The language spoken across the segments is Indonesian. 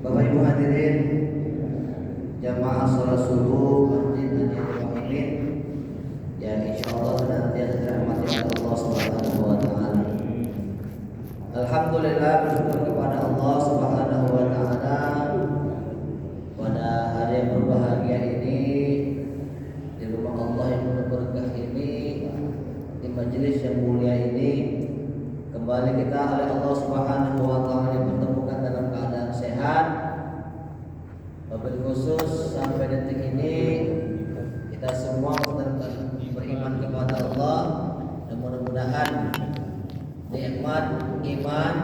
Bapak Ibu hadirin jamaah sholat subuh Masjid Nahdlatul Mu'minin yang insyaallah senantiasa dirahmati oleh Allah Subhanahu wa taala. Alhamdulillah, bersyukur kepada Allah Subhanahu wa taala pada hari yang berbahagia ini, di rumah Allah yang penuh berkah ini, di majelis yang mulia ini, kembali kita oleh Allah Subhanahu wa taala dipertemukan dalam keadaan sehat. Wabil khusus sampai detik ini kita semua beriman kepada Allah dan mudah-mudahan nikmat iman,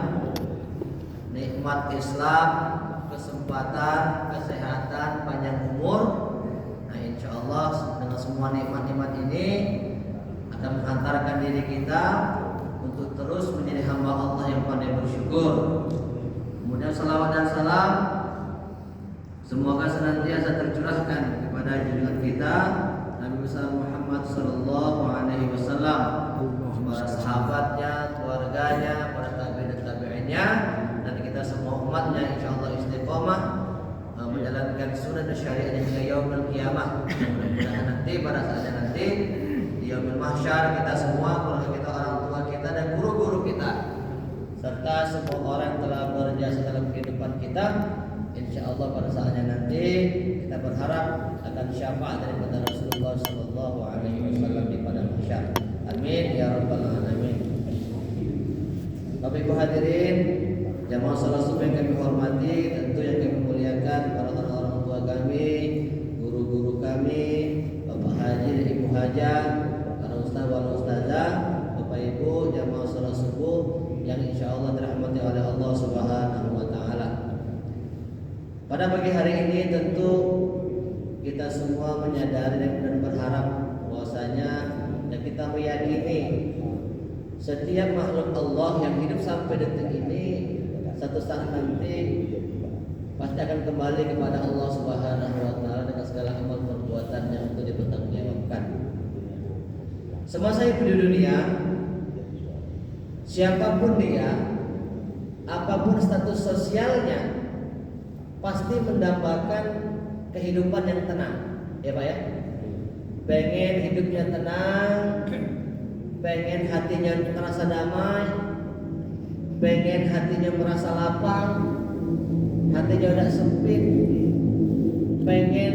nikmat Islam, kesempatan, kesehatan, panjang umur. Nah, insya Allah dengan semua nikmat-nikmat ini akan menghantarkan diri kita untuk terus menjadi hamba Allah yang pandai bersyukur. Kemudian salawat dan salam semoga senantiasa tercurahkan kepada junjungan kita Nabi besar Muhammad sallallahu alaihi wasallam, para sahabatnya, keluarganya, para tabi'in dan tabi'innya, dan kita semua umatnya insyaallah istiqomah menjalankan sunnah dan syariat hingga yaumul qiyamah. Mudah-mudahan nanti pada saatnya nanti di yaumul mahsyar kita semua, keluarga kita, orang tua kita dan guru-guru kita serta semua orang yang telah berjasa dalam kehidupan kita, insyaallah pada saatnya nanti kita berharap akan syafaat daripada Rasulullah sallallahu alaihi wasallam di padang mahsyar. Amin ya rabbal alamin. Bapak Ibu hadirin jamaah salat subuh yang kami hormati, tentu yang kami muliakan para orang tua kami, guru-guru kami, Bapak Haji dan Ibu Hajah, para ustaz wal ustazah, Bapak Ibu jamaah salat subuh yang insyaallah dirahmati oleh Allah Subhanahu wa taala. Pada pagi hari ini tentu kita semua menyadari dan berharap bahwasanya dan kita meyakini setiap makhluk Allah yang hidup sampai detik ini satu saat nanti pasti akan kembali kepada Allah Subhanahu wa taala dengan segala amal perbuatannya untuk dipertanggungjawabkan. Semasa hidup di dunia, siapapun dia, apapun status sosialnya, pasti mendambakan kehidupan yang tenang, ya Pak ya. Pengen hidupnya tenang, pengen hatinya merasa damai, pengen hatinya merasa lapang, hatinya udah sempit, pengen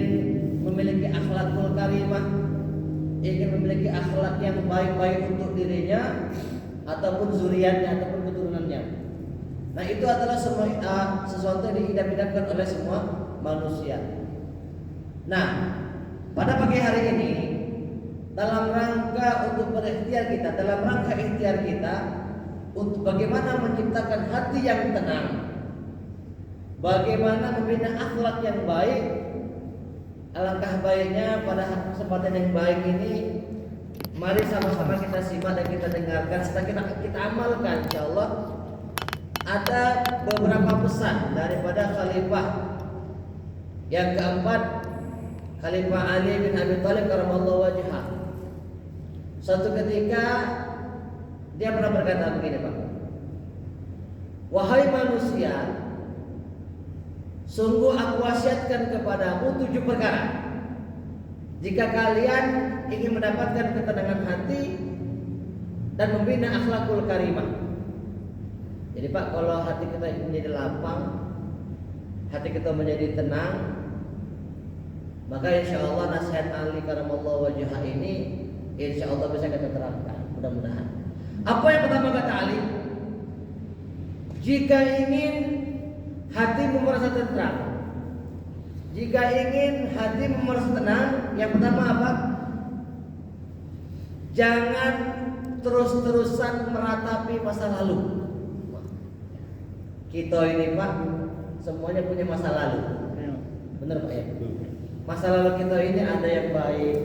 memiliki akhlakul karimah, ingin memiliki akhlak yang baik-baik untuk dirinya ataupun zuriatnya ataupun keturunannya. Nah, itu adalah semua sesuatu yang diidam-idamkan oleh semua manusia. Nah, pada pagi hari ini dalam rangka untuk berikhtiar kita, dalam rangka ikhtiar kita untuk bagaimana menciptakan hati yang tenang, bagaimana membina akhlak yang baik, alangkah baiknya pada kesempatan yang baik ini mari sama-sama kita simak dan kita dengarkan serta kita amalkan insyaallah. Ada beberapa pesan daripada khalifah yang keempat, Khalifah Ali bin Abi Thalib karramallahu wajhah. Suatu ketika dia pernah berkata begini, Pak. Wahai manusia, sungguh aku wasiatkan kepadamu 7 perkara. Jika kalian ingin mendapatkan ketenangan hati dan membina akhlakul karimah. Jadi Pak, kalau hati kita menjadi lapang, hati kita menjadi tenang, maka insya Allah nasihat Ali karramallahu wajhah ini insya Allah bisa kita terapkan, mudah-mudahan. Apa yang pertama kata Ali? Jika ingin hatimu merasa tenang, jika ingin hatimu merasa tenang, yang pertama apa? Jangan terus-terusan meratapi masa lalu. Kita ini Pak, semuanya punya masa lalu. Benar Pak ya? Masa lalu kita ini ada yang baik,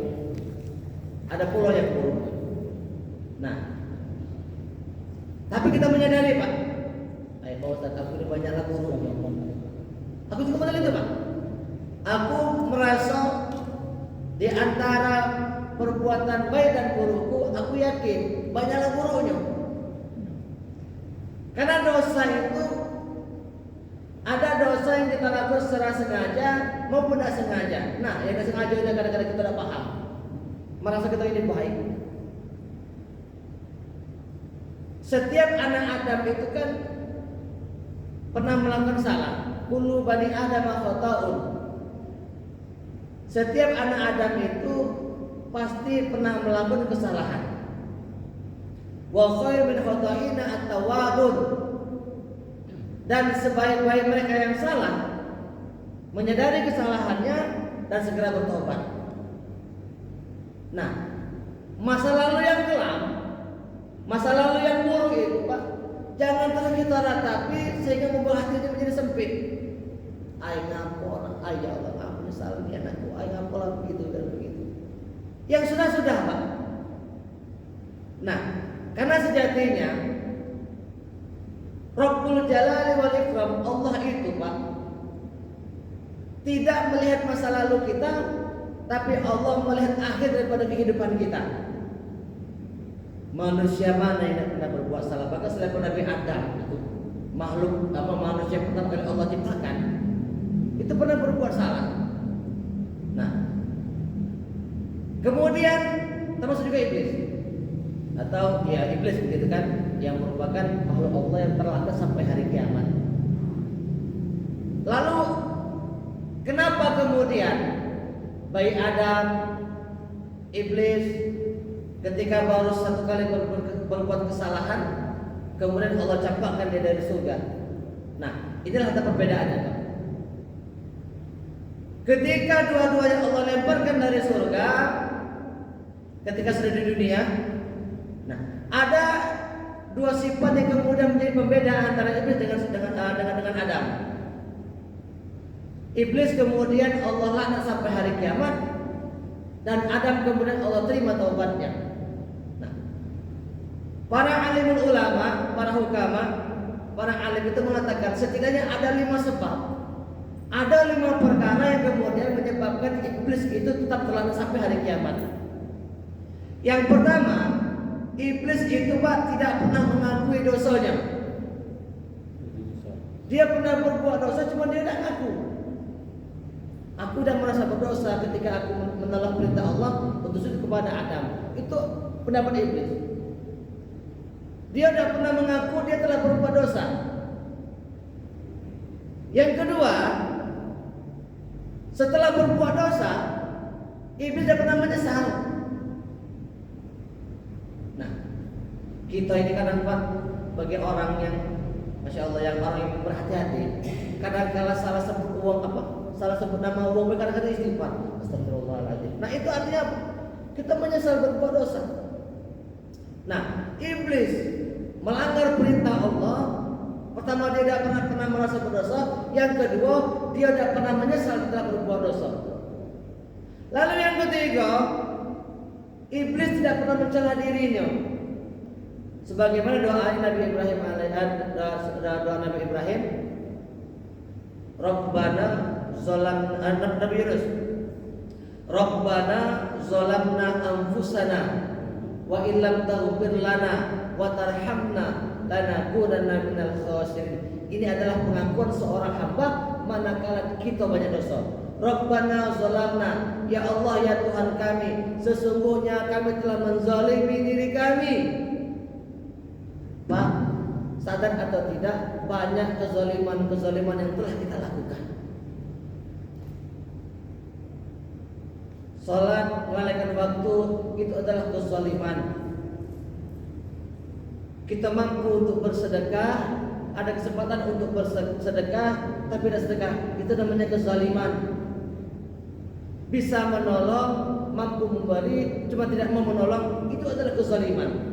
ada pula yang buruk. Nah, tapi kita menyadari Pak, Pak Ustaz, aku ini banyaklah buruk. Aku juga benar itu Pak. Aku merasa di antara perbuatan baik dan burukku, aku yakin banyaklah buruknya. Karena dosa itu ada dosa yang kita lakukan secara sengaja maupun tidak sengaja. Nah, yang tidak sengaja itu kadang-kadang kita tidak paham, merasa kita ini baik. Setiap anak Adam itu kan pernah melakukan salah. Kullu bani Adam khata'un. Setiap anak Adam itu pasti pernah melakukan kesalahan. Wa khairu min khata'ina at-tawwabun. Dan sebaik-baik mereka yang salah menyadari kesalahannya dan segera bertobat. Nah, masa lalu yang kelam, masa lalu yang buruk itu, Pak, jangan terus kita ratapi sehingga membuat hati ini menjadi sempit. Ay ngapor, ay ya Allah, ampun salih anakku, ay ngapor begitu dan begitu. Yang sudah-sudah, Pak. Nah, karena sejatinya Rabbul Jalali wal Ikram, Allah itu, Pak, tidak melihat masa lalu kita, tapi Allah melihat akhir daripada kehidupan kita. Manusia mana yang tidak pernah berbuat salah? Bahkan selain Nabi Adam itu makhluk manusia pertama kali Allah ciptakan itu pernah berbuat salah. Nah, kemudian termasuk juga iblis atau ya iblis begitu kan, yang merupakan makhluk Allah yang terlaknat sampai hari kiamat. Lalu kenapa kemudian baik Adam, iblis ketika baru satu kali berbuat kesalahan, kemudian Allah campakkan dia dari surga. Nah, inilah kata perbedaannya, Pak. Ketika dua-duanya Allah lemparkan dari surga, ketika sudah di dunia, nah ada dua sifat yang kemudian menjadi pembeda antara iblis dengan Adam. Iblis kemudian Allah laknat sampai hari kiamat, dan Adam kemudian Allah terima taubatnya. Nah, para alimul ulama, para hukama, para alim itu mengatakan setidaknya ada 5 sebab, ada 5 perkara yang kemudian menyebabkan iblis itu tetap terlaknat sampai hari kiamat. Yang pertama, iblis itu, Pak, tidak pernah mengakui dosanya. Dia pernah berbuat dosa, cuma dia tidak ngaku. Aku sudah merasa berdosa ketika aku menolak perintah Allah untuk sujud kepada Adam. Itu pendapat iblis. Dia tidak pernah mengaku dia telah berbuat dosa. Yang kedua, setelah berbuat dosa, iblis tidak pernah menyesal. Nah, kita ini kadang, Pak, bagi orang yang Masya Allah, yang orang yang berhati-hati, kadang-kala salah sebut uang salah sebut nama uang, kadang-kadang istighfar, astagfirullahaladzim. Nah, itu artinya kita menyesal berbuat dosa. Nah, iblis melanggar perintah Allah. Pertama, dia tidak pernah merasa berdosa. Yang kedua, dia tidak pernah menyesal setelah berbuat dosa. Lalu yang ketiga, iblis tidak pernah mencela dirinya. Sebagaimana doa Nabi Ibrahim doa Nabi Ibrahim, Rabbana zalamna, Nabi Yunus, Rabbana zalamna anfusana wa illam taghfir lana wa tarhamna lanakunanna minal khasirin. Ini adalah pengakuan seorang hamba manakala kita banyak dosa. Rabbana zalamna, ya Allah ya Tuhan kami, sesungguhnya kami telah menzalimi diri kami. Pak, sadar atau tidak, banyak kezaliman yang telah kita lakukan. Salat, melalaikan waktu, itu adalah kezaliman. Kita mampu untuk bersedekah, ada kesempatan untuk bersedekah, tapi tidak sedekah, itu namanya kezaliman. Bisa menolong, mampu memberi, cuma tidak mau menolong, itu adalah kezaliman.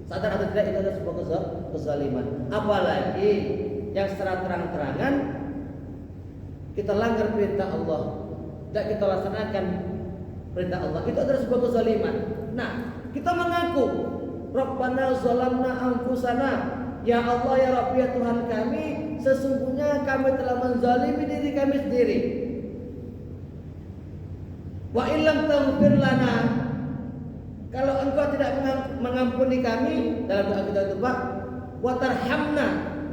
Sadar atau tidak, itu adalah sebuah kezaliman. Apalagi yang secara terang-terangan kita langgar perintah Allah, tidak kita laksanakan perintah Allah, itu adalah sebuah kezaliman. Nah, kita mengaku Rabbana zalamna anfusana, ya Allah ya Rabb ya Tuhan kami, sesungguhnya kami telah menzalimi diri kami sendiri. Wa illam taghfir lana, kalau engkau tidak mengampuni kami, dalam doa kita itu, Pak, wa tarhamna,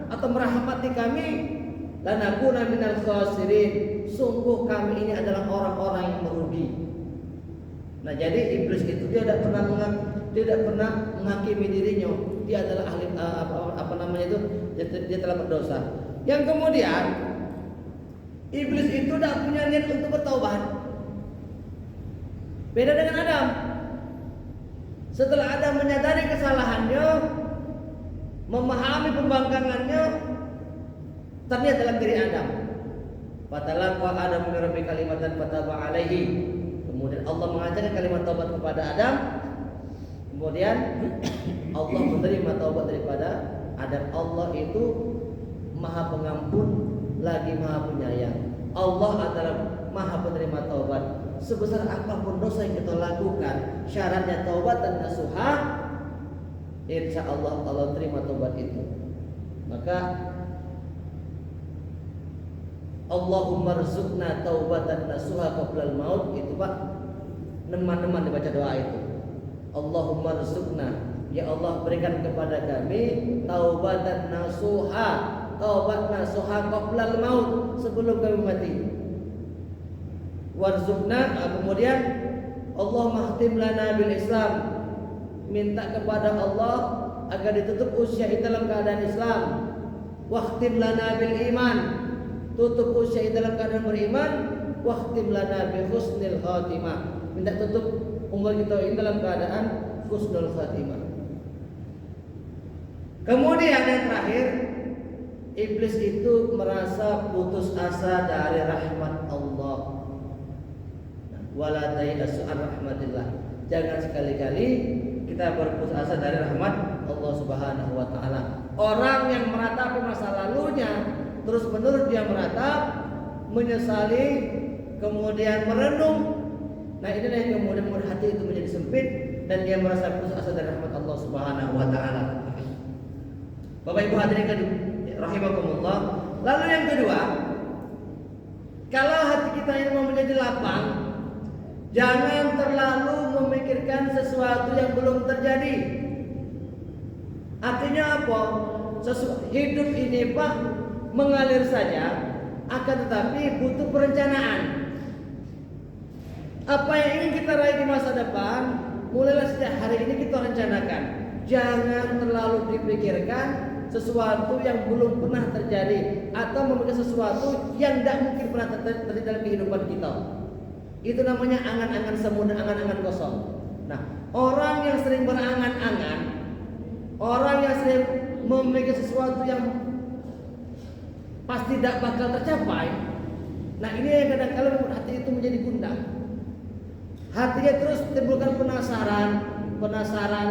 atau merahmati kami, lanakuna minal khasirin, sungguh kami ini adalah orang-orang yang merugi. Nah, jadi iblis itu dia tidak pernah menghakimi dirinya, dia adalah ahli dia telah berdosa. Yang kemudian iblis itu tidak punya niat untuk bertaubat. Beda dengan Adam. Setelah Adam menyadari kesalahannya, memahami pembangkangannya, ternyata dalam diri Adam. Fatalaqa Adam min rabbi kalimatan fataba alaihi. Kemudian Allah mengajarkan kalimat taubat kepada Adam. Kemudian Allah menerima taubat daripada Adam. Allah itu Maha Pengampun lagi Maha Penyayang. Allah adalah Maha Penerima taubat. Sebesar apapun dosa yang kita lakukan, syaratnya taubat dan nasuha, insya Allah Allah terima taubat itu. Maka Allahumma rzuqna taubatan nasuha qablal maut, itu Pak, teman-teman dibaca doa itu. Allahumma rzuqna, ya Allah berikan kepada kami taubatan nasuha, taubat nasuha qablal maut, sebelum kami mati. Warzuqna, kemudian Allah mahtim lana bil Islam, minta kepada Allah agar ditutup usia kita dalam keadaan Islam. Wahtim lana bil iman, tutup usia kita dalam keadaan beriman. Wahtim lana bi husnil khatimah, minta tutup umur kita ini dalam keadaan husnul khatimah. Kemudian yang terakhir, iblis itu merasa putus asa dari rahmat Allah. Wala tayasu an rahmatillah. Jangan sekali-kali kita berputus asa dari rahmat Allah Subhanahu wa taala. Orang yang meratapi masa lalunya, terus-menerus dia meratap, menyesali, kemudian merenung. Nah, inilah yang kemudian membuat hati itu menjadi sempit dan dia merasa putus asa dari rahmat Allah Subhanahu wa taala. Bapak Ibu hadirin rahimakumullah. Lalu yang kedua, kalau hati kita ini mau menjadi lapang, jangan terlalu memikirkan sesuatu yang belum terjadi. Artinya apa? Hidup ini Pak mengalir saja, akan tetapi butuh perencanaan. Apa yang ingin kita raih di masa depan, mulailah sejak hari ini kita rencanakan. Jangan terlalu dipikirkan sesuatu yang belum pernah terjadi, atau memikirkan sesuatu yang tidak mungkin pernah terjadi dalam kehidupan kita. Itu namanya angan-angan semu dan angan-angan kosong. Nah, orang yang sering berangan-angan, orang yang sering memikir sesuatu yang pasti tidak bakal tercapai, nah ini yang kadang-kadang membuat hati itu menjadi gundah. Hatinya terus timbulkan penasaran,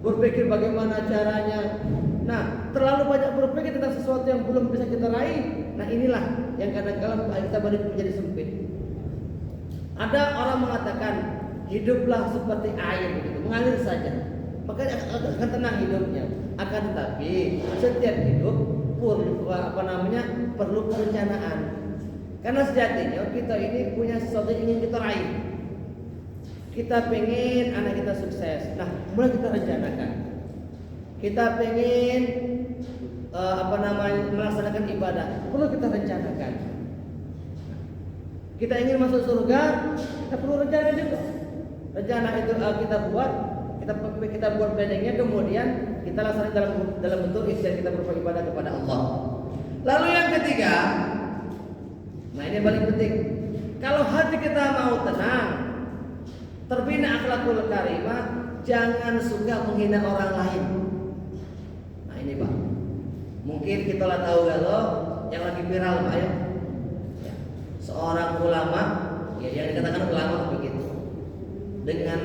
berpikir bagaimana caranya. Nah, terlalu banyak berpikir tentang sesuatu yang belum bisa kita raih. Nah, inilah yang kadang-kadang kita menjadi sempit. Ada orang mengatakan hiduplah seperti air begitu, mengalir saja, maka akan tenang hidupnya. Akan tetapi setiap hidup perlu perencanaan. Karena sejatinya kita ini punya sesuatu yang ingin kita raih. Kita pengen anak kita sukses. Nah, mulai kita rencanakan. Kita pengen melaksanakan ibadah, perlu kita rencanakan. Kita ingin masuk surga, kita perlu rencana juga. Rencana itu kita buat planningnya, kemudian kita laksanakan dalam bentuk ikhtiar kita beribadah kepada Allah. Lalu yang ketiga, nah ini yang paling penting. Kalau hati kita mau tenang, terbina akhlakul karimah, jangan suka menghina orang lain. Nah ini Pak, mungkin kita lah tahu kalau yang lagi viral Pak ya. Seorang ulama, ya yang dikatakan ulama begitu, dengan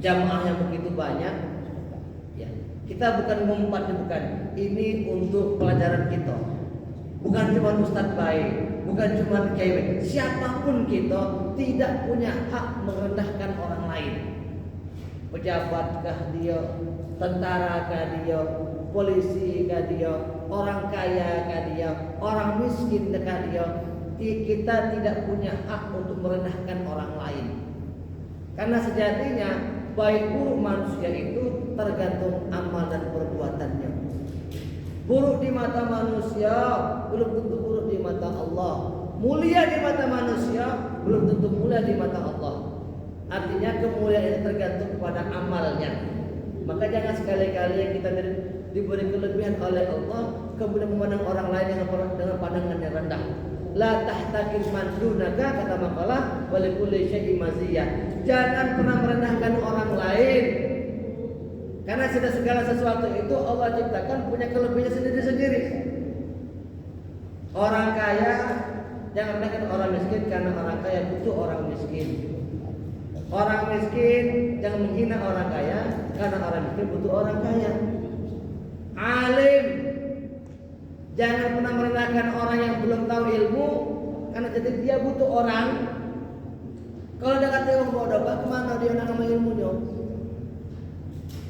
jamaah yang begitu banyak, ya kita bukan ngumpat, bukan. Ini untuk pelajaran kita. Bukan cuma ustadz baik, bukan cuma kiai, siapapun kita tidak punya hak merendahkan orang lain. Pejabatkah dia, tentarakah dia, polisikah dia, orang kayakah dia, orang miskinkah dia. Kita tidak punya hak untuk merendahkan orang lain. Karena sejatinya baik buruk manusia itu tergantung amal dan perbuatannya. Buruk di mata manusia belum tentu buruk di mata Allah. Mulia di mata manusia belum tentu mulia di mata Allah. Artinya kemuliaan ini tergantung kepada amalnya. Maka jangan sekali-kali kita diberi kelebihan oleh Allah kemudian memandang orang lain dengan pandangan yang rendah. La tahtakir man dunaka, kata makalah, wa likulli syai'in maziyah. Jangan pernah merendahkan orang lain. Karena segala sesuatu itu Allah ciptakan punya kelebihannya sendiri-sendiri. Orang kaya jangan rendahkan orang miskin karena orang kaya butuh orang miskin. Orang miskin jangan menghina orang kaya karena orang miskin butuh orang kaya. Alim jangan pernah merendahkan orang yang belum tahu ilmu karena jadi dia butuh orang. Kalau dia kata orang bodoh, kemana dia nak sama ilmunya?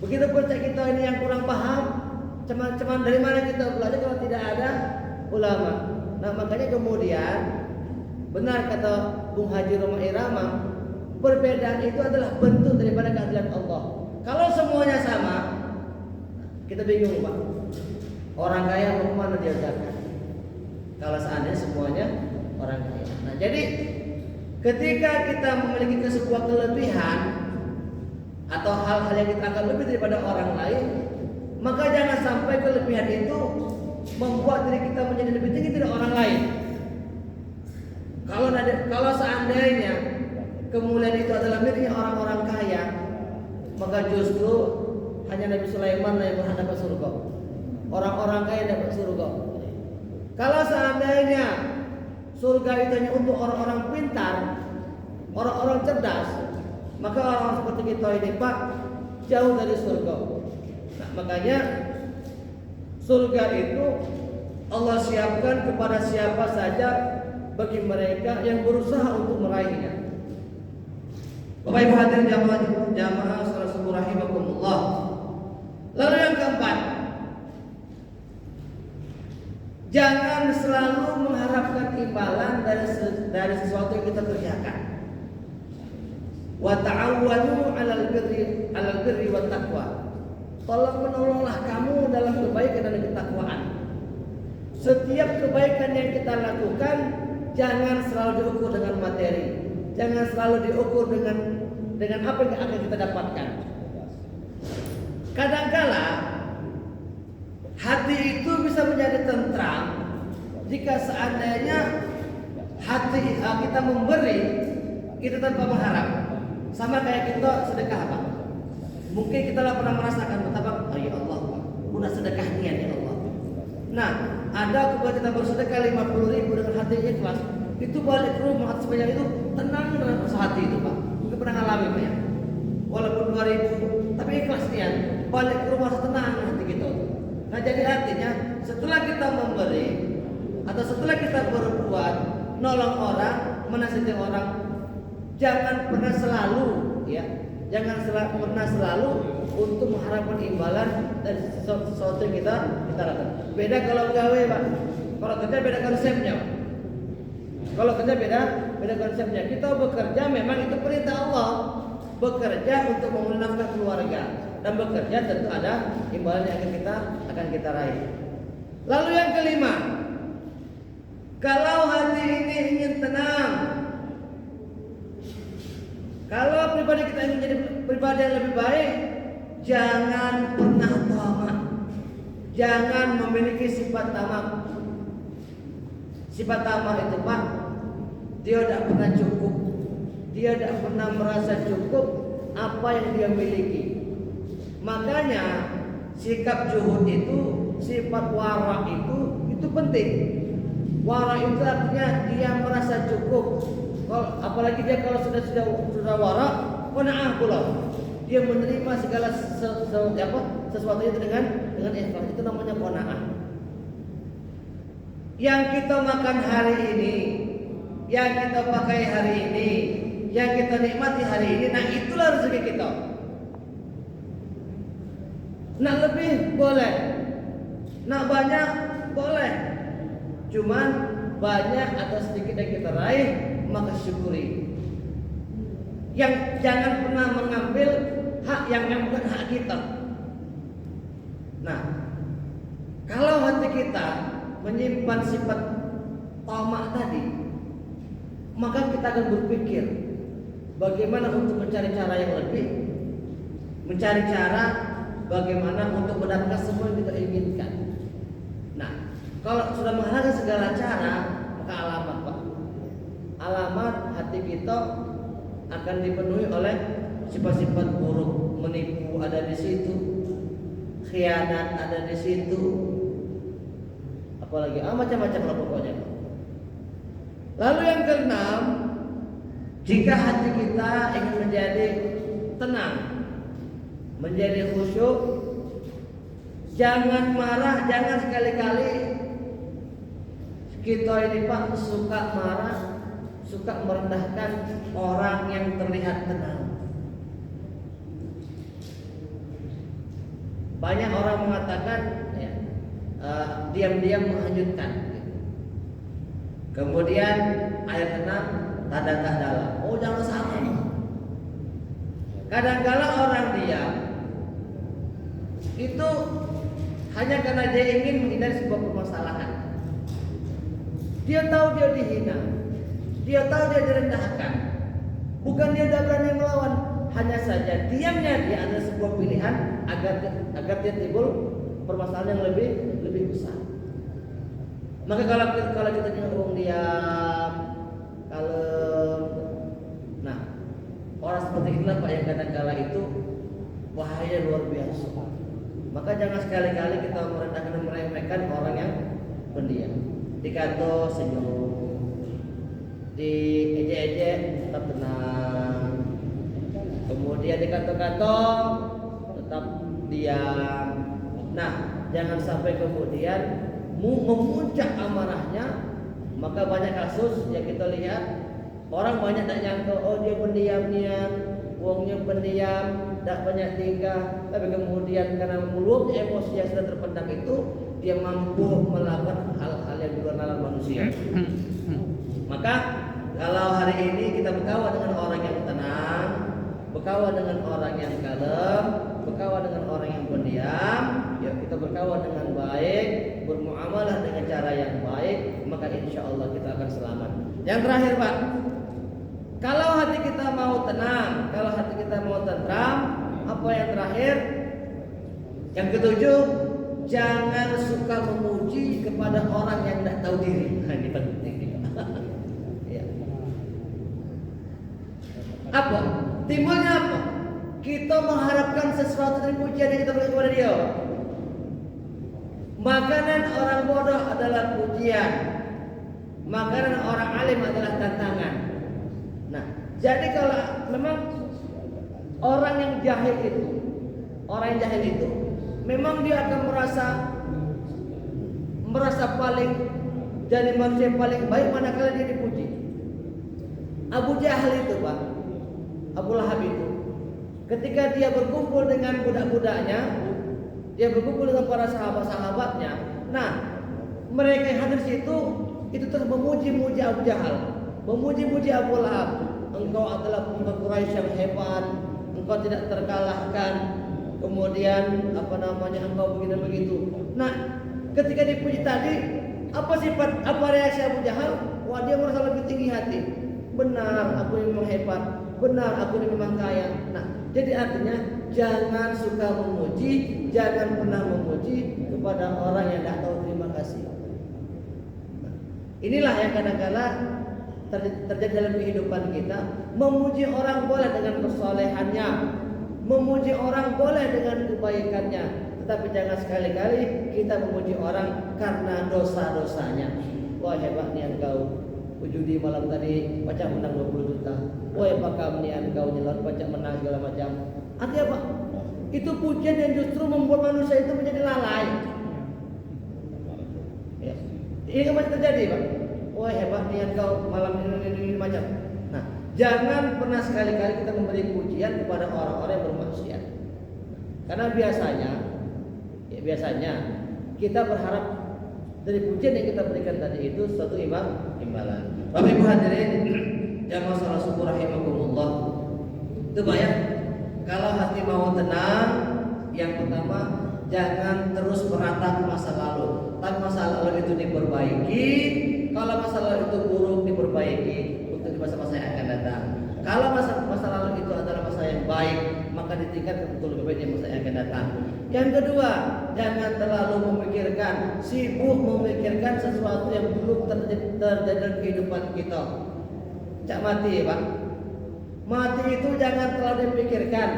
Begitu pun kita ini yang kurang paham, cuman dari mana kita belajar kalau tidak ada ulama. Nah makanya kemudian benar kata Bung Haji Roma Irama, perbedaan itu adalah bentuk daripada keadilan Allah. Kalau semuanya sama, kita bingung Pak. Orang kaya mau kemana dia zakat? Kalau seandainya semuanya orang kaya. Nah jadi ketika kita memiliki sebuah kelebihan atau hal-hal yang kita anggap lebih daripada orang lain, maka jangan sampai kelebihan itu membuat diri kita menjadi lebih tinggi dari orang lain. Kalau seandainya kemuliaan itu adalah miliknya orang-orang kaya, maka justru hanya Nabi Sulaiman yang berhak dapat surga. Orang-orang kaya dapat surga. Kalau seandainya surga itu hanya untuk orang-orang pintar, orang-orang cerdas, maka orang-orang seperti kita ini Pak jauh dari surga. Nah, makanya surga itu Allah siapkan kepada siapa saja bagi mereka yang berusaha untuk meraihnya. Bapak Ibu hadirin jamaah salat subuh rahimakumullah. Lalu yang keempat, jangan selalu mengharapkan imbalan dari sesuatu yang kita kerjakan. Wa ta'awwanu 'alal birri wat taqwa. Tolong menolonglah kamu dalam kebaikan dan ketakwaan. Setiap kebaikan yang kita lakukan jangan selalu diukur dengan materi, jangan selalu diukur dengan apa yang akan kita dapatkan. Kadangkala hati itu bisa menjadi tentram jika seandainya hati kita memberi kita tanpa berharap. Sama kayak kita sedekah Pak. Mungkin kita lah pernah merasakan betapa ya Allah, guna sedekah niat ya Allah. Nah, ada ketika kita bersedekah 50.000 dengan hati ikhlas, itu balik ke rumah hati sebanyak itu tenang dalam hati itu Pak. Mungkin pernah ngalami Pak ya. Walaupun 2.000 tapi ikhlas niat, balik ke rumah tenang hati kita. Nah, jadi artinya setelah kita memberi atau setelah kita berbuat nolong orang, menasihati orang, jangan pernah selalu ya, pernah selalu untuk mengharapkan imbalan dari sesuatu yang kita lakukan. Beda kalau gawe Pak. Kalau kerja beda konsepnya Pak. Kalau kerja beda konsepnya. Kita bekerja memang itu perintah Allah. Bekerja untuk memenuhi nafkah keluarga dan bekerja tentu ada imbalan yang akan kita raih. Lalu yang kelima, kalau hati ini ingin tenang, kalau pribadi kita ingin menjadi pribadi yang lebih baik, jangan pernah tamak. Jangan memiliki sifat tamak. Sifat tamak itu Pak, dia tidak pernah cukup. Dia tidak pernah merasa cukup apa yang dia miliki. Makanya sikap zuhud itu, sifat wara itu penting. Wara itu artinya dia merasa cukup. Apalagi dia kalau sudah wara, qanaah pula. Dia menerima segala sesuatu itu dengan ikhlas. Itu namanya qanaah. Yang kita makan hari ini, yang kita pakai hari ini, yang kita nikmati hari ini, nah itulah rezeki kita. Nak lebih boleh, nak banyak boleh. Cuman banyak atau sedikit yang kita raih, maka syukuri. Yang jangan pernah mengambil hak yang bukan hak kita. Nah, kalau hati kita menyimpan sifat tamak tadi, maka kita akan berpikir bagaimana untuk mencari cara yang lebih, mencari cara bagaimana untuk mendapatkan semua yang kita inginkan. Nah, kalau sudah menghalalkan segala cara, maka alamat Pak, alamat hati kita akan dipenuhi oleh sifat-sifat buruk, menipu ada di situ, khianat ada di situ, apalagi macam-macam lah pokoknya. Lalu yang keenam, jika hati kita ingin menjadi tenang, menjadi khusyuk, jangan marah, jangan sekali-kali kita ini Pak suka marah, suka merendahkan orang yang terlihat tenang. Banyak orang mengatakan ya, diam-diam menghanyutkan. Kemudian air tenang tanda tak dalam. Oh jangan salah. Kadang-kala orang diam itu hanya karena dia ingin menghindari sebuah permasalahan. Dia tahu dia dihina, dia tahu dia direndahkan. Bukan dia tidak berani melawan, hanya saja diamnya dia adalah sebuah pilihan agar dia timbul permasalahan yang lebih besar. Maka kalau kita ngomong diam, kalem, nah orang seperti itulah Pak yang kadang-kala itu bahaya luar biasa. Maka jangan sekali-kali kita merendahkan dan meremehkan orang yang pendiam. Dikata senyum, diejek-ejek tetap tenang, kemudian dikata-kata tetap diam. Nah, jangan sampai kemudian memuncak amarahnya. Maka banyak kasus yang kita lihat, orang banyak tak nyangka, oh dia pendiam nian, uangnya pendiam, tak banyak tingkah, tapi kemudian karena meluapnya emosi yang sudah terpendam itu, dia mampu melakukan hal-hal yang di luar nalar manusia. Maka kalau hari ini kita berkawan dengan orang yang tenang, berkawan dengan orang yang kalem, berkawan dengan orang yang pendiam, ya kita berkawan dengan baik, bermuamalah dengan cara yang baik, maka insya Allah kita akan selamat. Yang terakhir Pak, kalau hati kita mau tenang, kalau hati kita mau tentram, apa yang terakhir? Yang ketujuh, jangan suka memuji kepada orang yang tidak tahu diri. Nah, ini penting. Ya. Apa? Timbulnya apa? Kita mengharapkan sesuatu dari pujian yang kita berikan kepada dia. Makanan orang bodoh adalah pujian, makanan orang alim adalah tantangan. Nah, jadi kalau memang orang yang jahil itu, memang dia akan merasa paling jadi manusia yang paling baik manakala dia dipuji. Abu Jahal itu Pak, Abu Lahab itu, ketika dia berkumpul dengan budak-budaknya, dia berkumpul dengan para sahabat-sahabatnya. Nah, mereka yang hadir situ itu terus memuji-muji Abu Jahal, memuji-muji Abu Lahab. Engkau adalah pemuda Quraisy yang hebat, engkau tidak terkalahkan. Kemudian engkau begini begitu. Nah, ketika dipuji tadi, apa reaksi Abu Jahal? Wah, dia merasa lebih tinggi hati. Benar, aku ini memang hebat. Benar, aku ini memang kaya. Nah, jadi artinya jangan suka memuji, jangan pernah memuji kepada orang yang tidak tahu terima kasih. Nah, inilah yang kadang-kala terjadi dalam kehidupan kita. Memuji orang boleh dengan kesolehannya, memuji orang boleh dengan kebaikannya, tetapi jangan sekali-kali kita memuji orang karena dosa-dosanya. Wah, hebat nih engkau, judi malam tadi pacak menang 20 juta. Wah, pakam nih engkau nyelat pacak menang segala macam. Artinya apa? Itu pujian yang justru membuat manusia itu menjadi lalai. Ya. Ini kemarin terjadi Pak. Wah, hebat nih engkau malam ini macam. Nah, jangan pernah sekali-kali kita memberi pujian kepada orang-orang yang bermaksiat. Karena biasanya kita berharap dari pujian yang kita berikan tadi itu suatu imbalan. Bapak Ibu hadirin jamaah salat subuh rahimakumullah. Itu banyak. Kalau hati mau tenang, yang pertama jangan terus meratap masa lalu. tapi masa lalu itu diperbaiki. Kalau masa lalu itu buruk, diperbaiki untuk di masa-masa yang akan datang. Kalau masa lalu itu adalah masa yang baik, maka ditingkatkan untuk lebih baik di masa yang akan datang. Yang kedua, jangan terlalu memikirkan, sibuk memikirkan sesuatu yang belum terjadi dalam kehidupan kita. Cak mati, Pak. Mati itu jangan terlalu dipikirkan.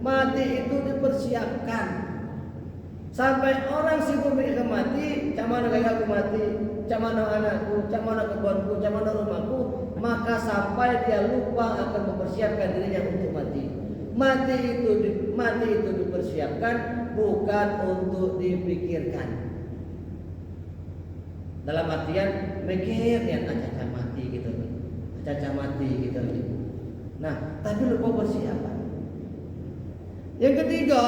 Mati itu dipersiapkan. Sampai orang sibuk mikir mati, cak mana gaya aku mati, cak mana anakku, cak mana kebunku, cak mana rumahku, maka sampai dia lupa akan mempersiapkan dirinya untuk mati. Mati itu dipersiapkan, bukan untuk dipikirkan. Dalam artian mikir yang caca mati gitu, caca mati gitu. Nah, tapi lupa persiapan. Yang ketiga,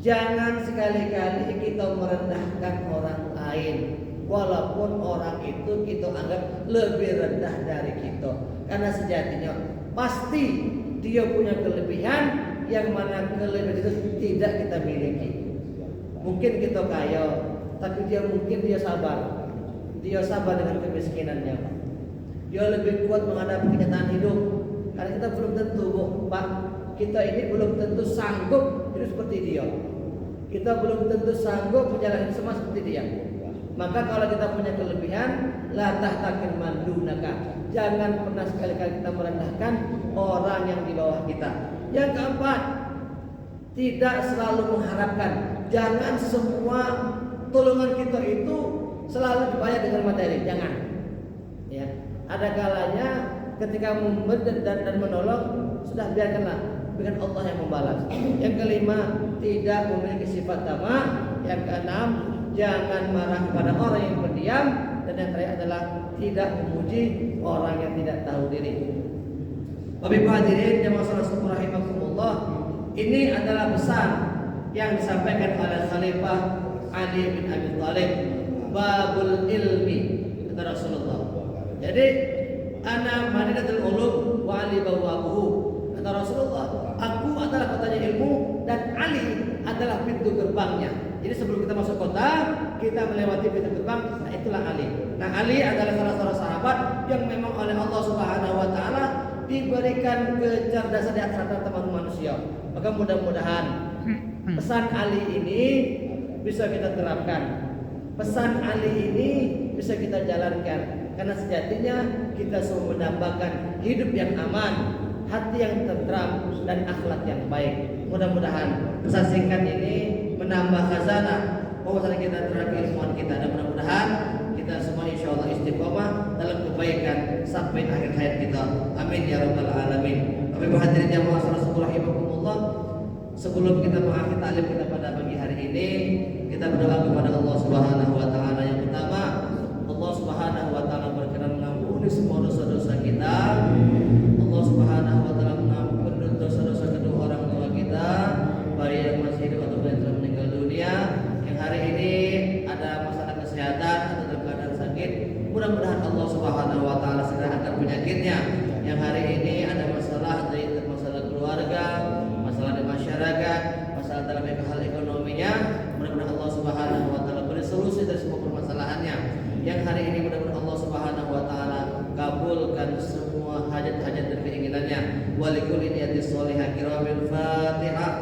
jangan sekali-kali kita merendahkan orang lain, walaupun orang itu kita anggap lebih rendah dari kita. Karena sejatinya pasti dia punya kelebihan yang mana kelebihan itu tidak kita miliki. Mungkin kita kaya, tapi dia sabar. Dia sabar dengan kemiskinannya. Dia lebih kuat menghadapi kenyataan hidup. Karena kita belum tentu, Pak, kita ini belum tentu sanggup hidup seperti dia. Kita belum tentu sanggup menjalani semua seperti dia. Maka kalau kita punya kelebihan, la tahtakin man dunaka. Jangan pernah sekali-kali kita merendahkan orang yang di bawah kita. Yang keempat, tidak selalu mengharapkan. Jangan semua tolongan kita itu selalu dibayar dengan materi. Jangan. Ya, ada kalanya ketika memberi dan menolong, sudah biarkanlah. Dengan Allah yang membalas. Yang kelima, tidak memiliki sifat tamak. Yang keenam, jangan marah kepada orang yang pendiam. Dan yang terakhir adalah tidak memuji orang yang tidak tahu diri. Bapak hadirin yang masyaallah rahimakumullah, ini adalah pesan yang disampaikan oleh Khalifah Ali bin Abi Thalib, babul ilmi, kata Rasulullah. Jadi, ana madinatul ulum wa ali bawabuhu. Kata Rasulullah, aku adalah kotanya ilmu dan Ali adalah pintu gerbangnya. Jadi sebelum kita masuk kota, kita melewati pintu gerbang. Nah, itulah Ali. Nah, Ali adalah salah seorang sahabat yang memang oleh Allah Subhanahu wa taala diberikan kecerdasan di antara teman manusia. Maka mudah-mudahan pesan Ali ini bisa kita terapkan. Pesan Ali ini bisa kita jalankan. Karena sejatinya kita semua mendambakan hidup yang aman, hati yang tentram, dan akhlak yang baik. Mudah-mudahan pesan singkat ini menambah khazanah wawasan kita terhadap ilmuwan kita, dan mudah-mudahan kita semua insya Allah istiqomah dalam kebaikan sampai akhir hayat kita. Amin ya rabbal alamin. Bapak hadirin yang rahimakumullah, sebelum kita mengakhiri taklim kita pada pagi hari ini, kita berdoa kepada Allah Subhanahu wa taala. Yang pertama, Allah Subhanahu wa taala berkenan mengampuni semua dosa-dosa kita. Allah Subhanahu wa taala mengampuni dosa-dosa kedua orang tua kita, baik yang masih hidup atau yang telah meninggal dunia. Yang hari ini ada masalah kesehatan atau dalam keadaan sakit, mudah-mudahan Allah Subhanahu wa taala segera angkat penyakitnya. Yang hari ini ada masalah keluarga, masalah di masyarakat, masalah dalam hal ekonominya, mudah-mudahan Allah Subhanahu wa taala beri solusi dari semua permasalahannya. Yang hari ini mudah-mudahan Allah Subhanahu wa taala kabulkan semua hajat-hajat dan keinginannya. Walikulli niyatis sholihah kiramil Fatihah.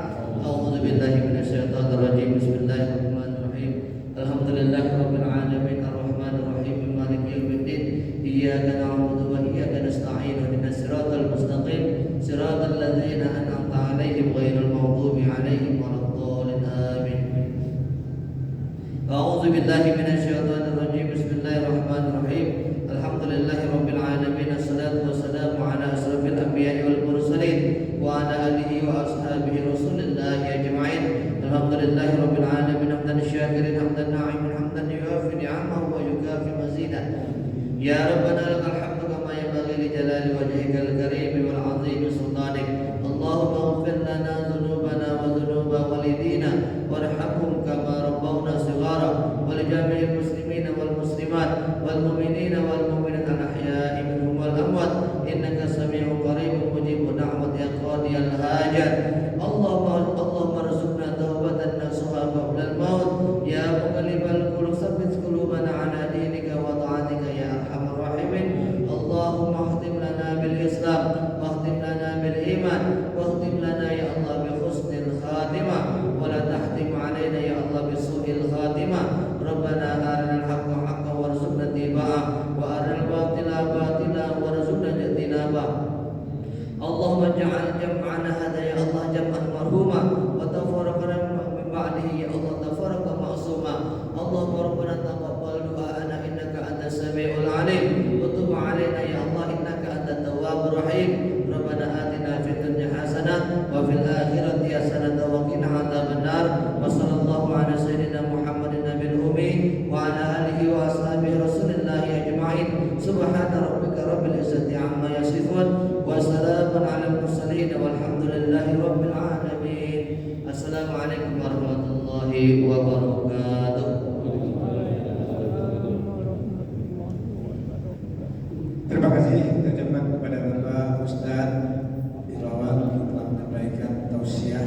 A'udzu billahi minasyaitonir rajim. Bismillahirrahmanirrahim. Alhamdulillahirabbil alamin arrahmanir rahim maliki yaumiddin. Iyyaka na'budu wa iyyaka nasta'in. Ihdinas siratal mustaqim. Siratal ladzina an'amta 'alaihim ghairil maghdubi 'alaihim waladdallin. Amin. A'udzu billahi minasyaitonir rajim. Bismillahirrahmanirrahim. Alhamdulillahirabbil alamin. Assalatu wassalamu ala asrofil anbiya'i wal mursalin wa ala alihi wa ashabihi rasulillahi ajma'in. Alhamdulillahirabbil alamin hamdan syakirin hamdan na'imin hamdan yuwafi ni'amahu wa yukafi mazidah. Ya Rabbana lakal hamdu kama yanbaghi li jalali wajhikal karim wal 'azimi sultanik. Allahumma ighfir lana dhunubana wa dhunuba walidina warhamhum kama rabbawna shighara wa li jami'il muslimina wal muslimat wal mu'minina wal mu'minat al ahya'i minhum wal amwat innaka sami'un qaribun mujibud da'wat ya qadiyal hajat. Allahumma arzuqna tawbatan nasuha qabla al maut ya وعلى آله وأصحابه رسول الله أجمعين سبحان ربك رب العزة عما يصفون وسلام على المرسلين والحمد لله رب العالمين. السلام عليكم ورحمة الله وبركاته. Terima kasih terjemah kepada Bapak Ustadz Irawan yang telah menyampaikan tausiah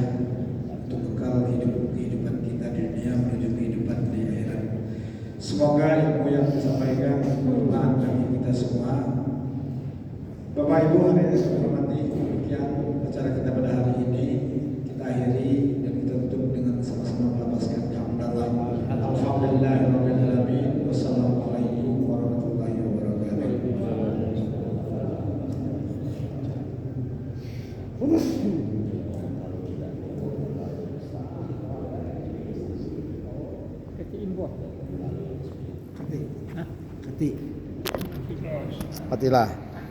untuk bekal kehidupan kita di dunia menuju kehidupan di akhirat. Semoga ilmu yang disampaikan bermanfaat bagi kita semua. Bapak Ibu hadirin yang saya hormati, demikian acara kita pada hari ini kita akhiri dan kita tutup dengan sama-sama melapaskan hamdalah. Alhamdulillahirabbil alamin. Wassalamualaikum warahmatullahi wabarakatuh. Patilah.